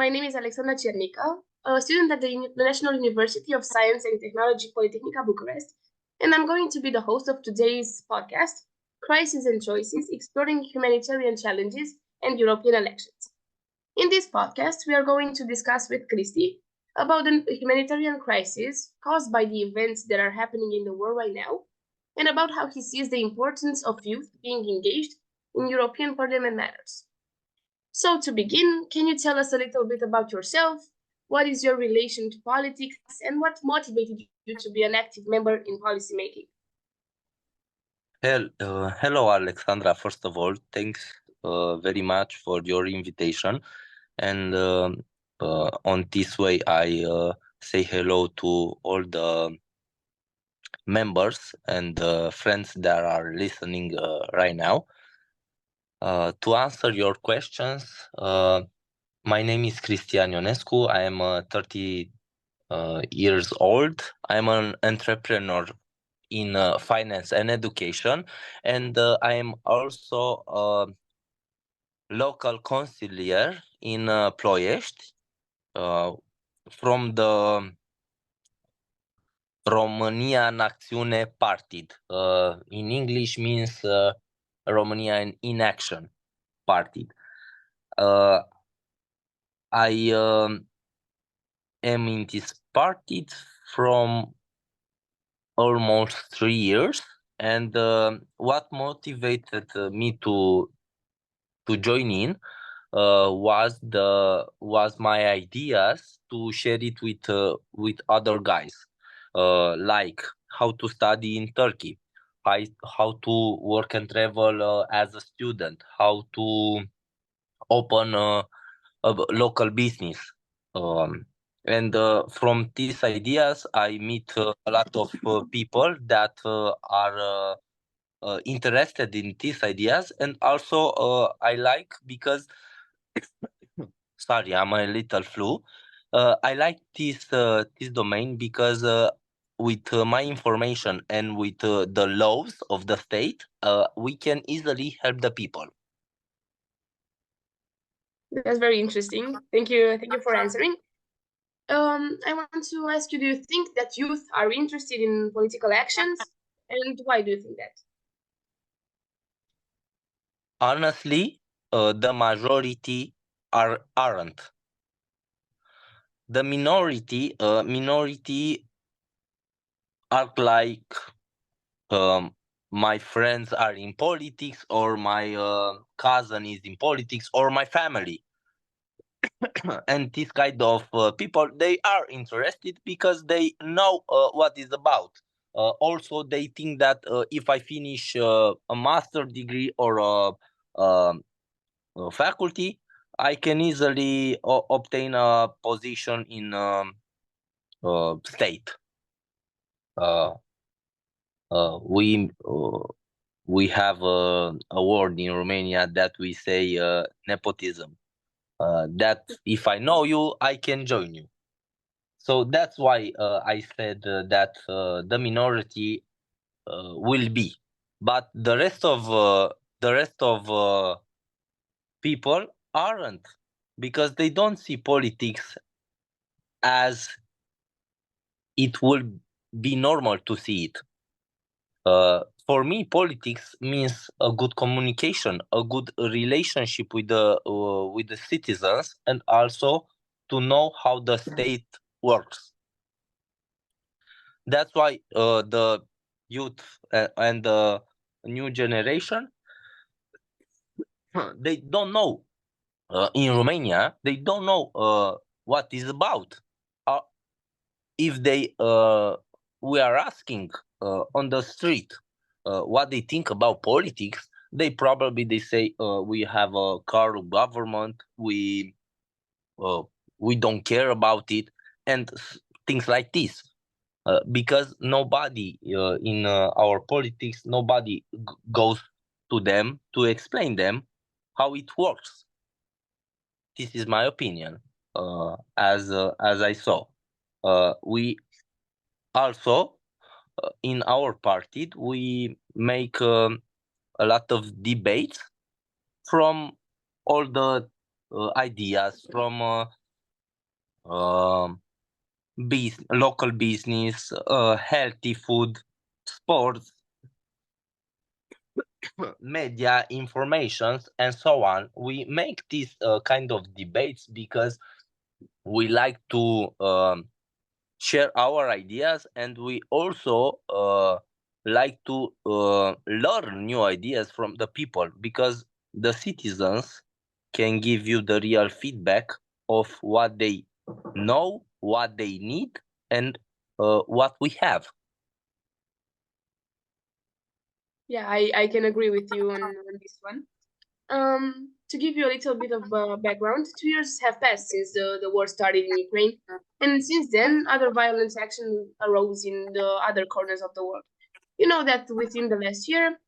My name is Alexandra Cernica, a student at the National University of Science and Technology Polytechnica Bucharest, and I'm going to be the host of today's podcast, Crises and Choices, Exploring Humanitarian Challenges and European Elections. In this podcast, we are going to discuss with Cristi about the humanitarian crisis caused by the events that are happening in the world right now, and about how he sees the importance of youth being engaged in European Parliament matters. So, to begin, can you tell us a little bit about yourself? What is your relation to politics, and what motivated you to be an active member in policymaking? Hello, Alexandra. First of all, thanks very much for your invitation. And on this way, I say hello to all the members and friends that are listening right now. To answer your questions, my name is Cristian Ionescu. I am 30 years old. I'm an entrepreneur in finance and education, and I am also a local councelor in Ploiești from the România în Acțiune Partid. In English means Romania in Action Partid. I am in this party from almost 3 years, and what motivated me to join in was my ideas to share it with other guys, like how to study in Turkey, how to work and travel as a student, how to open a local business. And from these ideas, I meet a lot of people that are interested in these ideas, and also I like because sorry, I'm a little flu. I like this domain because with my information and with the laws of the state, we can easily help the people. That's very interesting. Thank you. Thank you for answering. I want to ask you: do you think that youth are interested in political actions, and why do you think that? Honestly, the majority aren't. The minority act like my friends are in politics, or my cousin is in politics, or my family. And this kind of people, they are interested because they know what is about. Also, they think that if I finish a master degree or a faculty, I can easily obtain a position in state. We have a word in Romania that we say nepotism. That if I know you, I can join you. So that's why I said that the minority will be, but the rest of people aren't, because they don't see politics as it would be normal to see it. For me, politics means a good communication, a good relationship with the citizens, and also to know how the state works. That's why the youth and the new generation, they don't know. In Romania, they don't know what is about. If we are asking on the street what they think about politics, they say we have a corrupt government, we don't care about it, and things like this. Because nobody in our politics, nobody goes to them to explain them how it works. This is my opinion. As I saw, we also in our party we make a lot of debates from all the ideas, from local business, healthy food, sports, media, informations, and so on. We make these kind of debates because we like to share our ideas, and we also like to learn new ideas from the people, because the citizens can give you the real feedback of what they know, what they need, and what we have. Yeah, I can agree with you on this one. To give you a little bit of background, 2 years have passed since the war started in Ukraine, and since then, other violent action arose in the other corners of the world. You know that within the last year,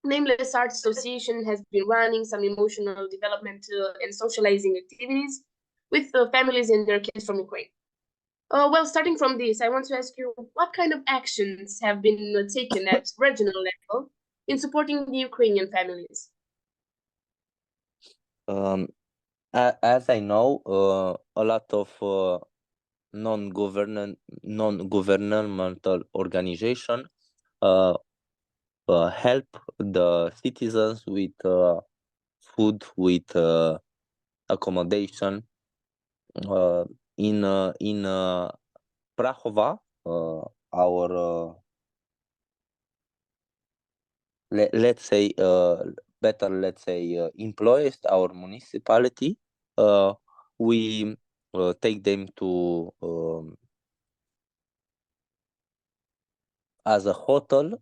Nameless Art Association has been running some emotional development and socializing activities with families and their kids from Ukraine. Well, starting from this, I want to ask you what kind of actions have been taken at regional level in supporting the Ukrainian families? Um, as I know, a lot of non-governmental organization uh, help the citizens with food, with accommodation. In Prahova, our let's say better, let's say employees, our municipality, we take them to as a hotel.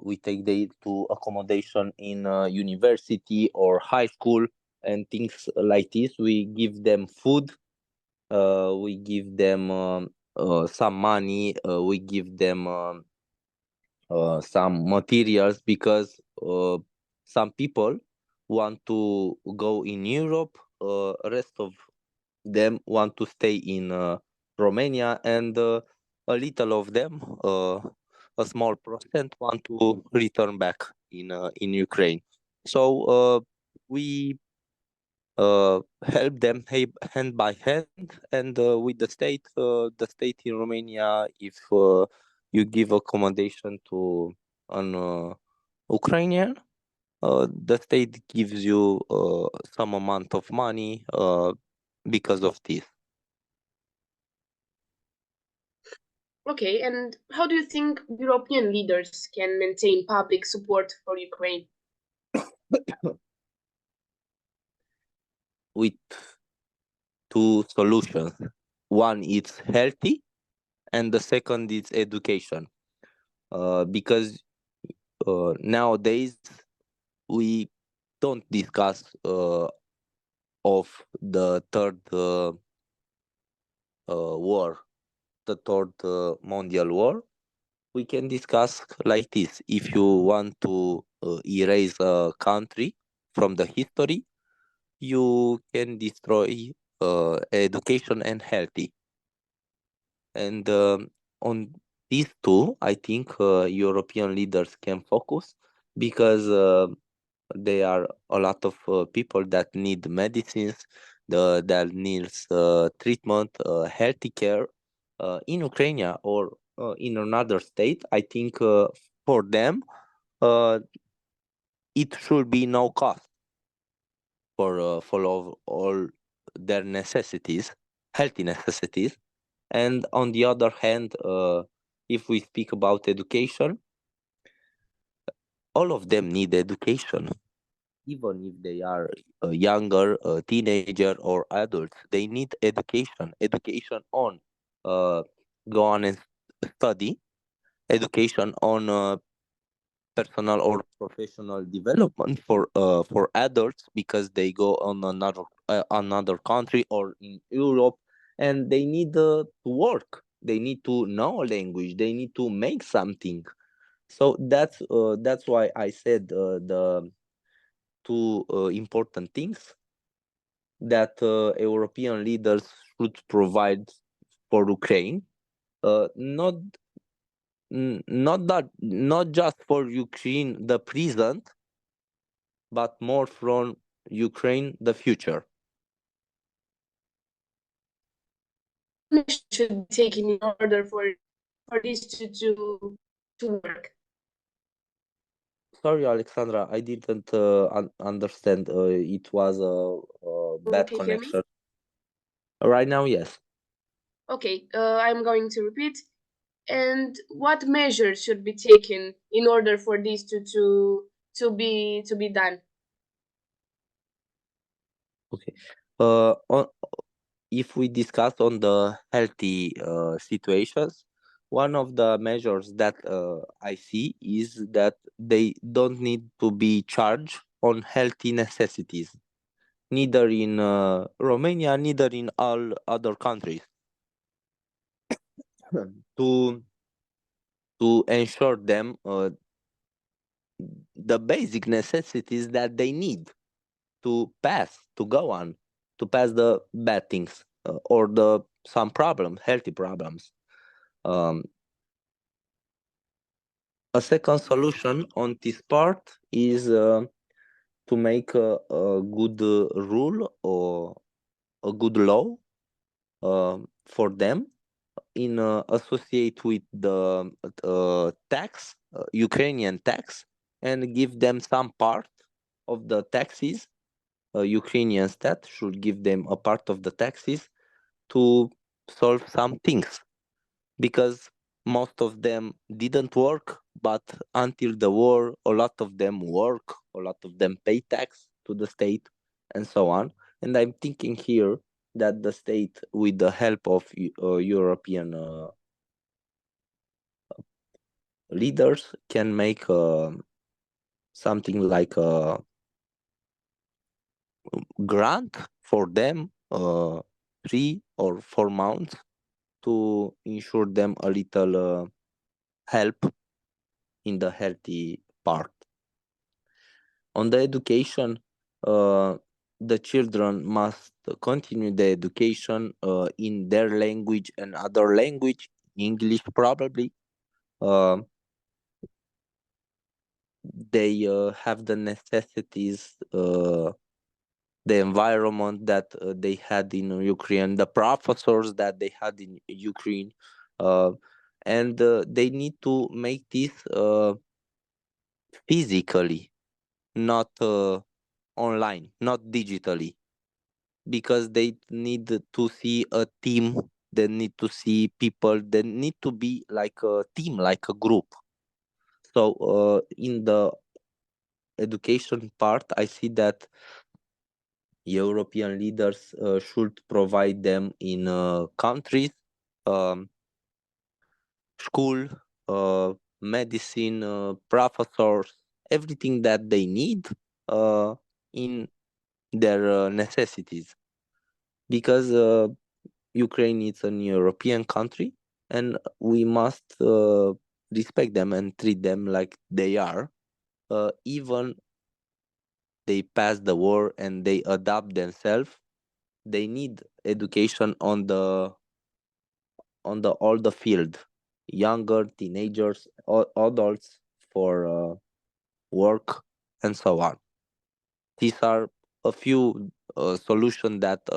We take them to accommodation in university or high school and things like this. We give them food. We give them some money. We give them some materials, because some people want to go in Europe. Rest of them want to stay in Romania, and a little of them, a small percent, want to return back in Ukraine. So we help them hand by hand, and with the state in Romania, if you give accommodation to an Ukrainian, the state gives you some amount of money because of this. Okay, and how do you think European leaders can maintain public support for Ukraine? With two solutions. One is healthy, and the second is education. Because nowadays we don't discuss of the third war, the third mondial war. We can discuss like this: if you want to erase a country from the history, you can destroy education and healthy. And on these two, I think European leaders can focus, because there are a lot of people that need medicines, that needs treatment, healthy care in Ukraine or in another state. I think for them, uh, it should be no cost for all their necessities, healthy necessities. And on the other hand, if we speak about education, all of them need education, even if they are younger, teenager or adults. They need education. Education on go on and study. Education on personal or professional development for adults, because they go on another country or in Europe, and they need to work. They need to know a language. They need to make something. So that's why I said the two important things that European leaders should provide for Ukraine. Not not just for Ukraine the present, but more from Ukraine the future. measures should be taken in order for this to work? Sorry, Alexandra, I didn't understand. It was a bad Can you hear me? connection. Right now, yes. Okay, I'm going to repeat. And what measures should be taken in order for this to be done? Okay. If we discuss on the healthy situations, one of the measures that I see is that they don't need to be charged on healthy necessities, neither in Romania, neither in all other countries, to ensure them the basic necessities that they need to pass, to go on, to pass the bad things or the some problem, healthy problems. Um, a second solution on this part is to make a good rule or a good law for them in associate with the tax, Ukrainian tax, and give them some part of the taxes. Ukrainian state should give them a part of the taxes to solve some things, because most of them didn't work, but until the war a lot of them work, a lot of them pay tax to the state and so on. And I'm thinking here that the state, with the help of European leaders, can make something like a grant for them, 3 or 4 months, to ensure them a little help in the healthy part. On the education, the children must continue the education in their language and other language, English probably. Uh, they have the necessities, the environment that they had in Ukraine, the professors that they had in Ukraine, uh, and they need to make this physically, not online, not digitally, because they need to see a team, they need to see people, they need to be like a team, like a group. So in the education part, I see that European leaders should provide them in countries, um, school, medicine, professors, everything that they need in their necessities, because Ukraine is an European country, and we must respect them and treat them like they are. Even they pass the war and they adapt themselves, they need education on all the field, younger teenagers, adults, for work and so on. These are a few solutions that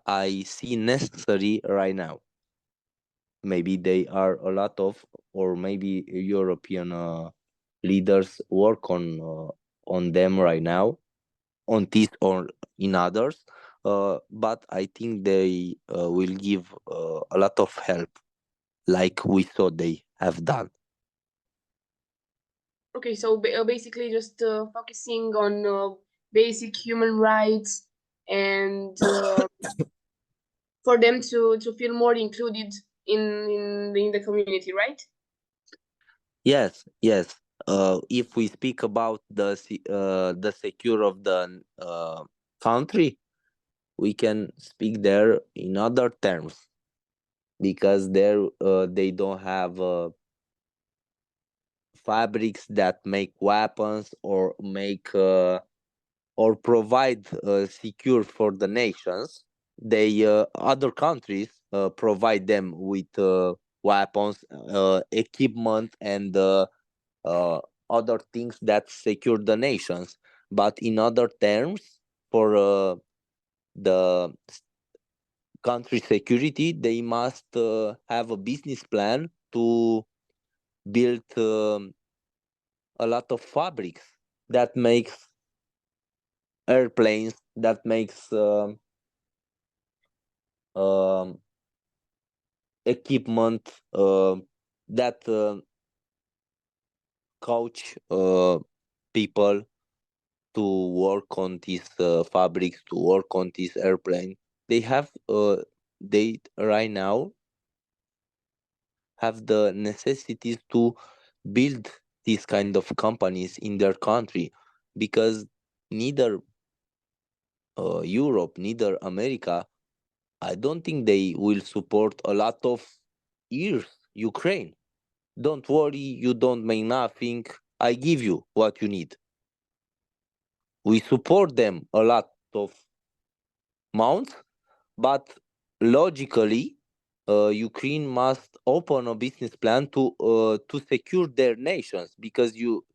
I see necessary right now. Maybe they are a lot of, or maybe European leaders work on them right now, on this or in others, but I think they will give a lot of help, like we saw they have done. Okay, so basically just focusing on basic human rights and for them to feel more included in the community, right? Yes, yes. If we speak about the secure of the country, we can speak there in other terms, because there they don't have fabrics that make weapons or make or provide secure for the nations. They other countries provide them with weapons, equipment, and other things that secure the nations. But in other terms, for the country security, they must have a business plan to build a lot of fabrics that makes airplanes, that makes equipment, that coach people to work on these fabrics, to work on this airplane. They have they right now have the necessities to build these kind of companies in their country, because neither Europe, neither America, I don't think they will support a lot of years Ukraine. Don't worry, you don't make nothing. I give you what you need. We support them a lot of months, but logically, Ukraine must open a business plan to secure their nations, because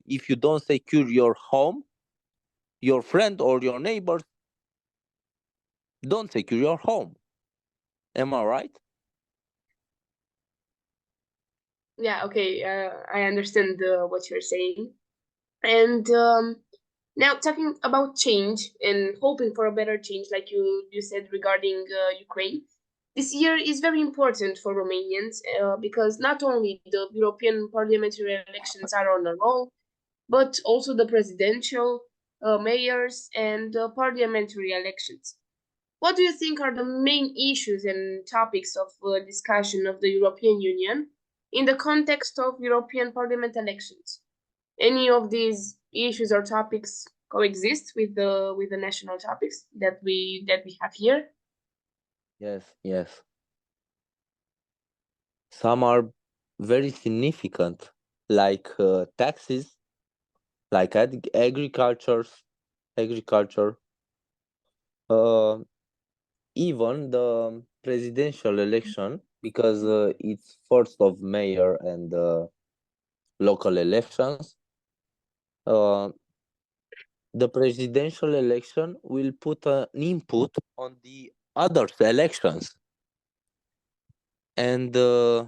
if you don't secure your home, your friend or your neighbors don't secure your home. Am I right? Yeah, okay, I understand what you're saying. And now talking about change and hoping for a better change, like you said regarding Ukraine, this year is very important for Romanians because not only the European parliamentary elections are on the roll, but also the presidential, mayors, and parliamentary elections. What do you think are the main issues and topics of discussion of the European Union in the context of European Parliament elections? Any of these issues or topics coexist with the national topics that we have here? Yes, yes. Some are very significant, like taxes, like agriculture, uh, even the presidential election, because it's first of mayor and local elections. Uh, the presidential election will put an input on the other elections, and uh,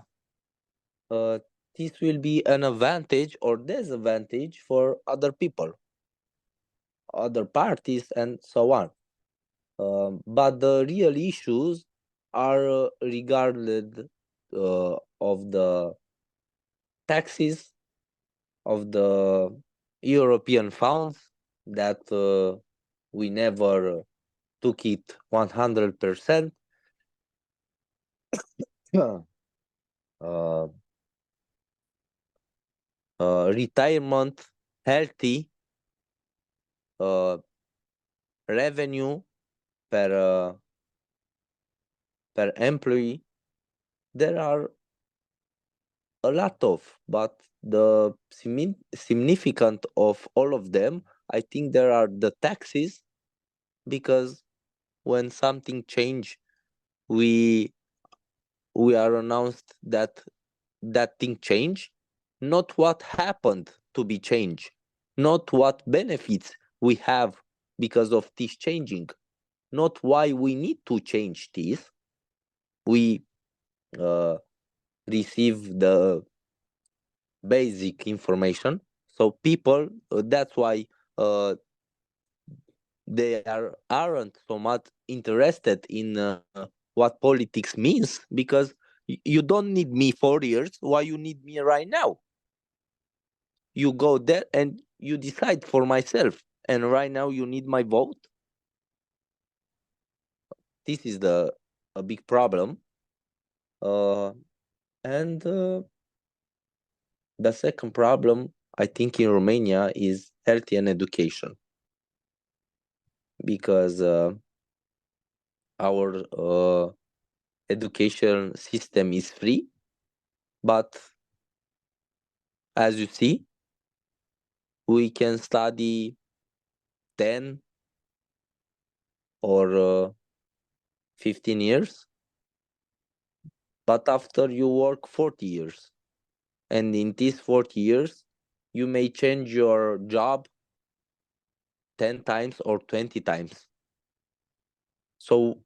this will be an advantage or disadvantage for other people, other parties, and so on. But the real issues are regarded of the taxes, of the European funds that we never took it 100%. uh, Retirement, healthy, revenue per per employee. There are a lot of, but the significant of all of them, I think there are the taxes, because when something change, we we are announced that that thing change, not what happened to be changed, not what benefits we have because of this changing, not why we need to change this. We uh, receive the basic information, so people, that's why aren't so much interested in what politics means, because you don't need me 4 years. Why you need me right now? You go there and you decide for myself, and right now you need my vote. This is the a big problem. And the second problem, I think, in Romania is health and education, because our education system is free, but as you see, we can study 10 or 15 years, but after you work 40 years, and in these 40 years you may change your job 10 times or 20 times. So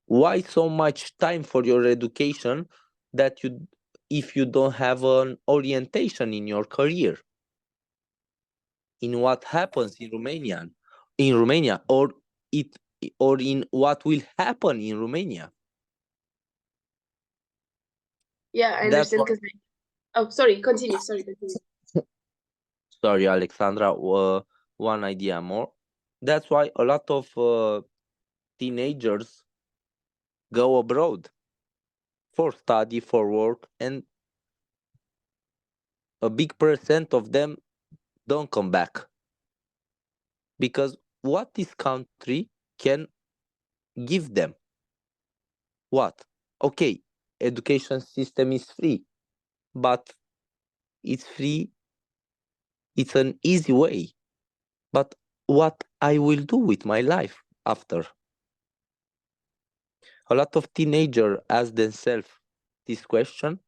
Why so much time for your education that if you don't have an orientation in your career, in what happens in Romania, or in what will happen in Romania? Yeah, I That's understand why. because oh, sorry, continue. Sorry, continue. Sorry, Alexandra. One idea more. That's why a lot of teenagers go abroad for study, for work, and a big percent of them don't come back, because what this country can give them? What? Okay, education system is free, but it's free. It's an easy way. But what I will do with my life after? A lot of teenagers ask themselves this question,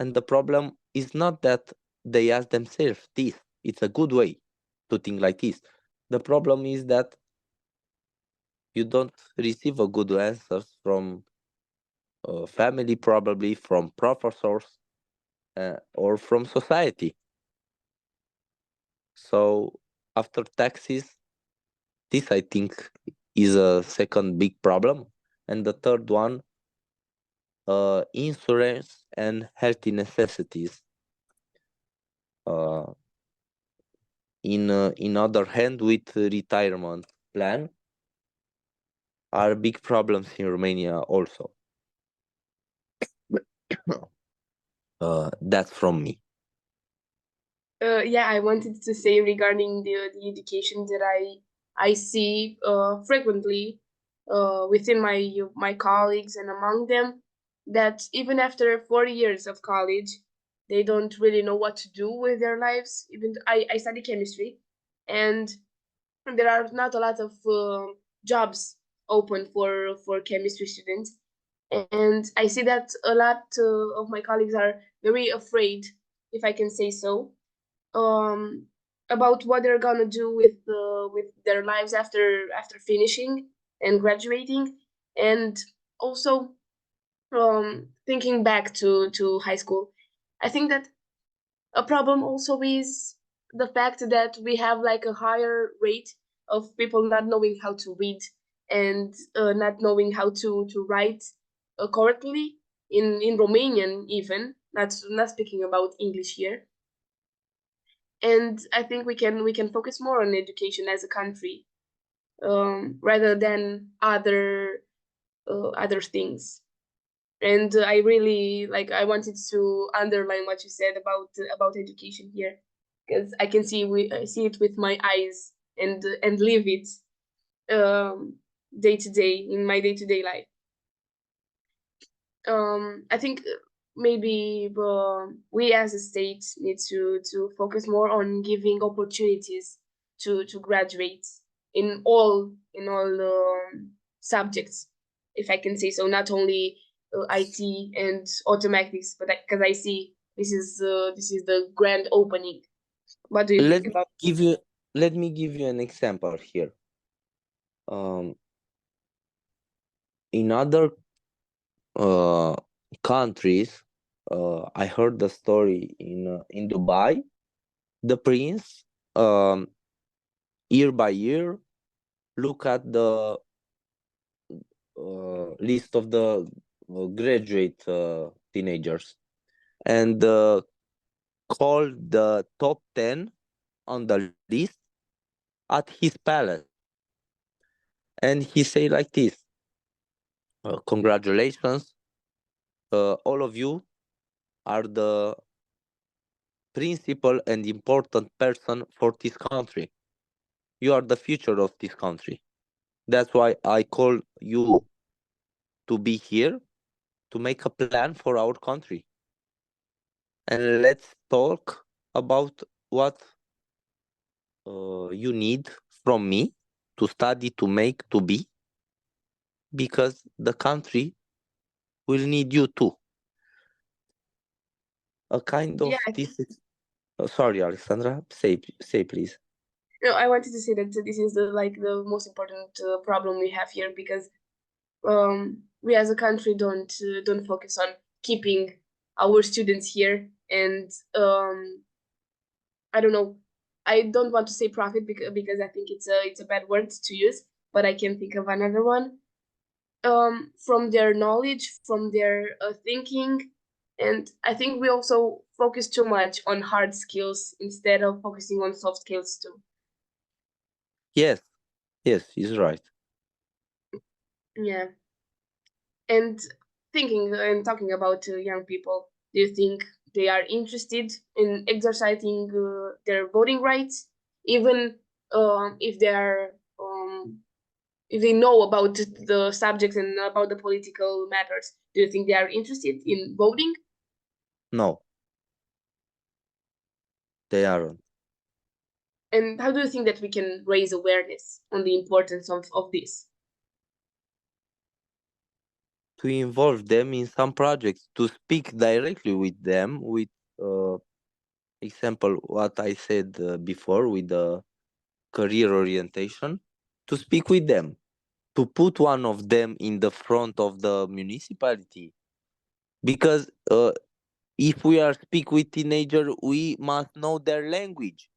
and the problem is not that they ask themselves this. It's a good way to think like this. The problem is that you don't receive a good answers from family, probably from professors, or from society. So after taxes, this I think is a second big problem, and the third one, insurance and healthy necessities. Uh, in other hand, with retirement plan, are big problems in Romania also. That's from me. Yeah, I wanted to say regarding the education that I see frequently within my colleagues and among them, that even after 4 years of college, they don't really know what to do with their lives. Even I study chemistry, and there are not a lot of jobs open for chemistry students, and I see that a lot of my colleagues are very afraid, if I can say so, um, about what they're gonna do with their lives after finishing and graduating, and also thinking back to high school. I think that a problem also is the fact that we have like a higher rate of people not knowing how to read and not knowing how to write correctly in Romanian, even not speaking about English here. And I think we can focus more on education as a country, rather than other things. And I really like I wanted to underline what you said about education here, because I see it with my eyes and live it day to day in my day-to-day life. I think maybe we as a state need to focus more on giving opportunities to graduate in all subjects, if I can say so, not only IT and automatics, but because I see this is the grand opening. What do you Let think me about? give you let me give you an example here. In other countries, I heard the story in Dubai. The prince, year by year, look at the list of the graduate teenagers, and call the top 10 on the list at his palace, and he say like this: congratulations, all of you are the principal and important person for this country. You are the future of this country. That's why I call you to be here to make a plan for our country. And let's talk about what you need from me to study, to make, to be, because the country will need you too. A kind Yeah, of this. Sorry, Alexandra. Say please. no, I wanted to say that this is the most important problem we have here, because we as a country don't focus on keeping our students here, and I don't know. I don't want to say profit because I think it's a bad word to use, but I can think of another one. From their knowledge, from their thinking, and I think we also focus too much on hard skills instead of focusing on soft skills too. Yes, yes, he's right. Yeah, and thinking and talking about young people, do you think they are interested in exercising their voting rights, even if they are if they know about the subjects and about the political matters? Do you think they are interested in voting? No, they aren't. And how do you think that we can raise awareness on the importance of this? To involve them in some projects, to speak directly with them, with example what I said before with the career orientation, to speak with them, to put one of them in the front of the municipality, because if we are speak with teenager, we must know their language,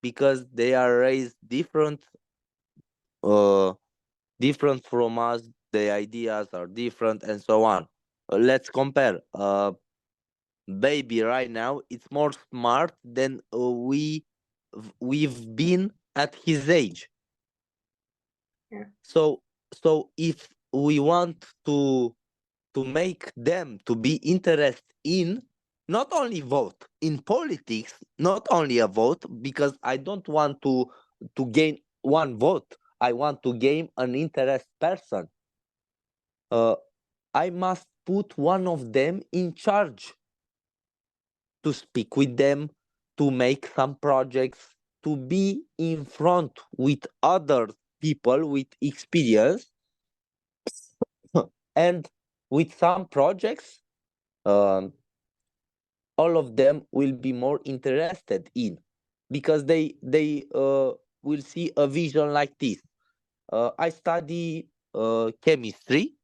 because they are raised uh, different from us, the ideas are different and so on. Let's compare. Baby right now, it's more smart than we've been at his age. Yeah. So if we want to make them to be interested in not only vote in politics, not only a vote, because I don't want to gain one vote, I want to gain an interest person. I must put one of them in charge, to speak with them, to make some projects, to be in front with other people with experience, and with some projects, um, all of them will be more interested in, because they will see a vision like this. I study chemistry.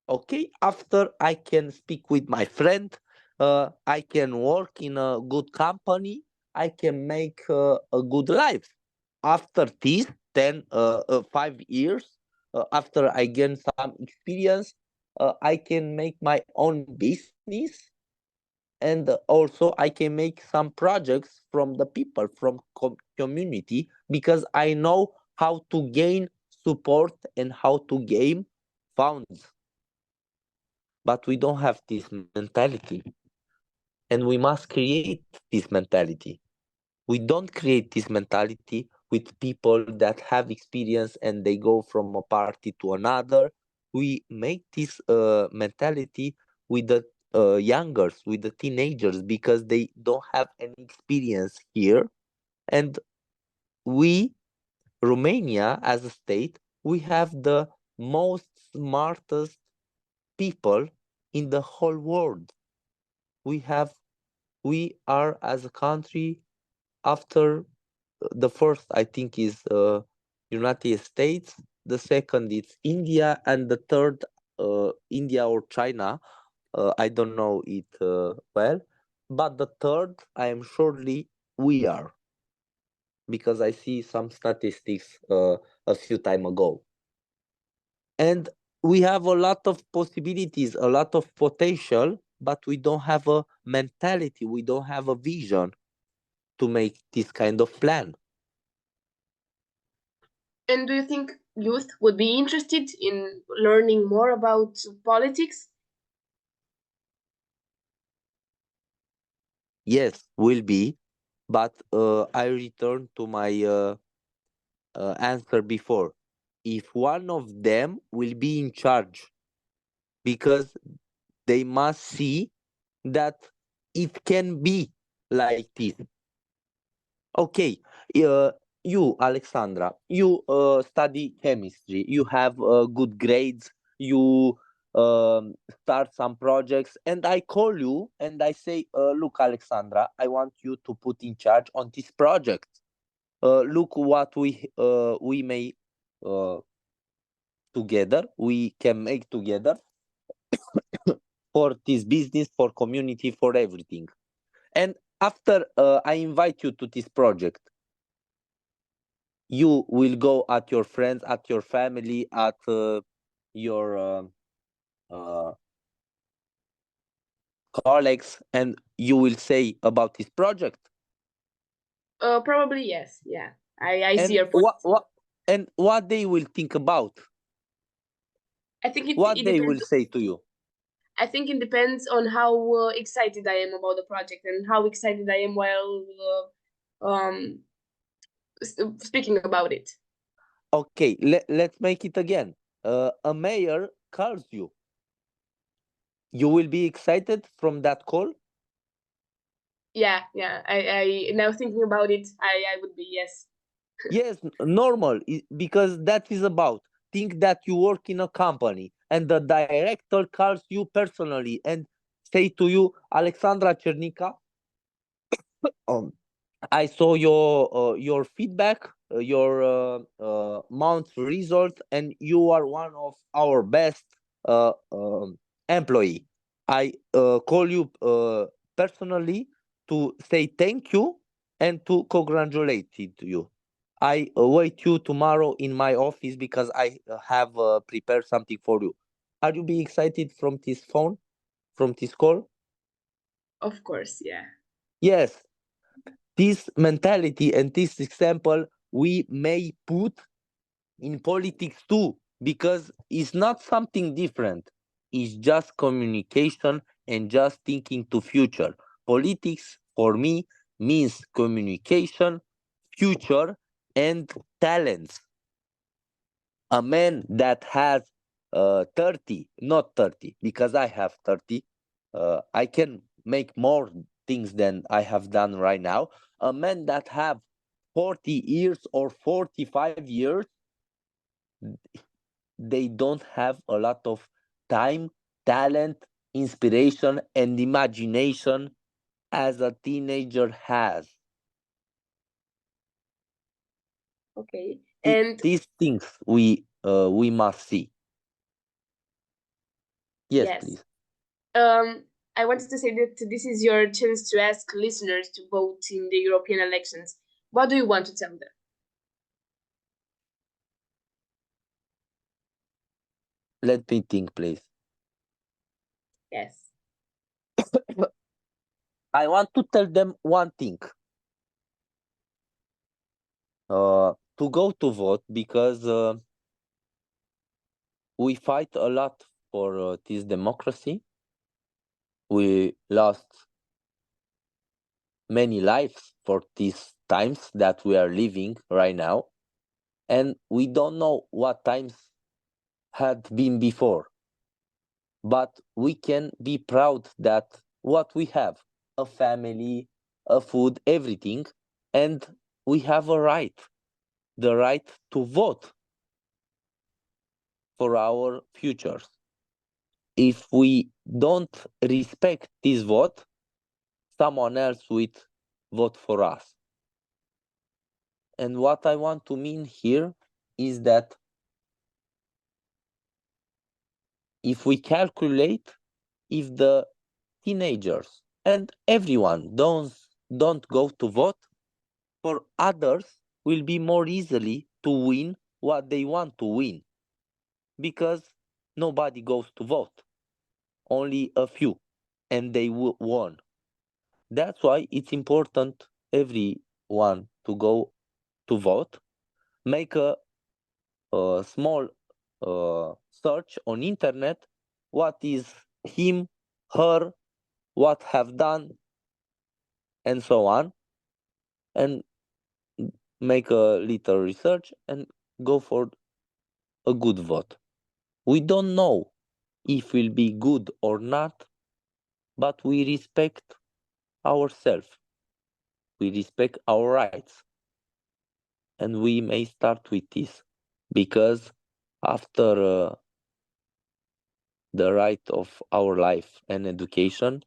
Okay, after I can speak with my friend, I can work in a good company, I can make a good life. After this, then 5 years, after I gain some experience, I can make my own business, and also I can make some projects from the people, from community, because I know how to gain support and how to gain funds. But we don't have this mentality, and we must create this mentality. We don't create this mentality with people that have experience and they go from a party to another. We make this mentality with the youngers, with the teenagers, because they don't have any experience here. And we, Romania as a state, we have the most smartest people in the whole world. We are as a country, after the first I think is United States, the second is India, and the third India or China. I don't know it well, but the third I am surely we are, because I see some statistics a few time ago, and we have a lot of possibilities, a lot of potential, but we don't have a mentality, we don't have a vision to make this kind of plan. And do you think youth would be interested in learning more about politics? Yes, will be, but I return to my answer before. If one of them will be in charge, because they must see that it can be like this. Okay, uh, you, Alexandra, you study chemistry, you have good grades, you start some projects, and I call you and I say, look, Alexandra, I want you to put in charge on this project. Look what we may uh, together, we can make together for this business, for community, for everything. And after I invite you to this project, you will go at your friends, at your family, at your uh, colleagues, and you will say about this project. Probably yes. Yeah, I see And your point. what they will think about, I think what it they depends. will say to you. I think it depends on how excited I am about the project and how excited I am while speaking about it. Okay, let's make it again. A mayor calls you. You will be excited from that call? Yeah. I now thinking about it, I would be, yes. Yes, normal, because that is about. Think that you work in a company and the director calls you personally and say to you, Alexandra, Cernica, um, I saw your feedback, your month result, and you are one of our best employee. I call you personally to say thank you and to congratulate you. I await you tomorrow in my office because I have prepared something for you. Are you be excited from this phone, from this call? Of course, yeah. Yes, this mentality and this example we may put in politics too, because it's not something different. It's just communication and just thinking to future. Politics for me means communication, future, and talents. A man that has 30, not 30, because I have 30, I can make more things than I have done right now. A man that have 40 years or 45 years, they don't have a lot of time, talent, inspiration, and imagination as a teenager has. Okay. And These things we must see. Yes, yes, please. I wanted to say that this is your chance to ask listeners to vote in the European elections. What do you want to tell them? Let me think, please. Yes. I want to tell them one thing. To go to vote because we fight a lot for this democracy. We lost many lives for these times that we are living right now, and we don't know what times had been before. But we can be proud that what we have, a family, a food, everything, and we have a right, the right to vote for our futures. If we don't respect this vote, someone else will vote for us. And what I want to mean here is that if we calculate, if the teenagers and everyone don't go to vote, for others will be more easily to win what they want to win, because nobody goes to vote, only a few, and they won. That's why it's important everyone to go to vote. Make a small search on internet. What is him, her, what have done, and so on, and make a little research and go for a good vote. We don't know if will be good or not, but we respect ourselves. We respect our rights, and we may start with this because after the right of our life and education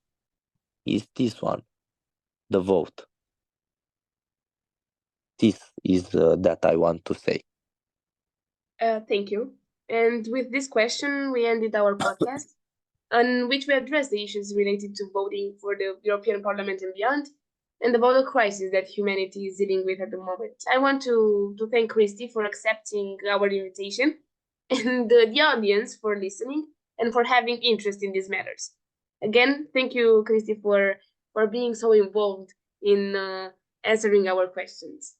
is this one, the vote. This is that I want to say. Thank you. And with this question, we ended our podcast, on which we address the issues related to voting for the European Parliament and beyond, and about the crisis that humanity is dealing with at the moment. I want to thank Christy for accepting our invitation, and the audience for listening and for having interest in these matters. Again, thank you, Christy, for being so involved in answering our questions.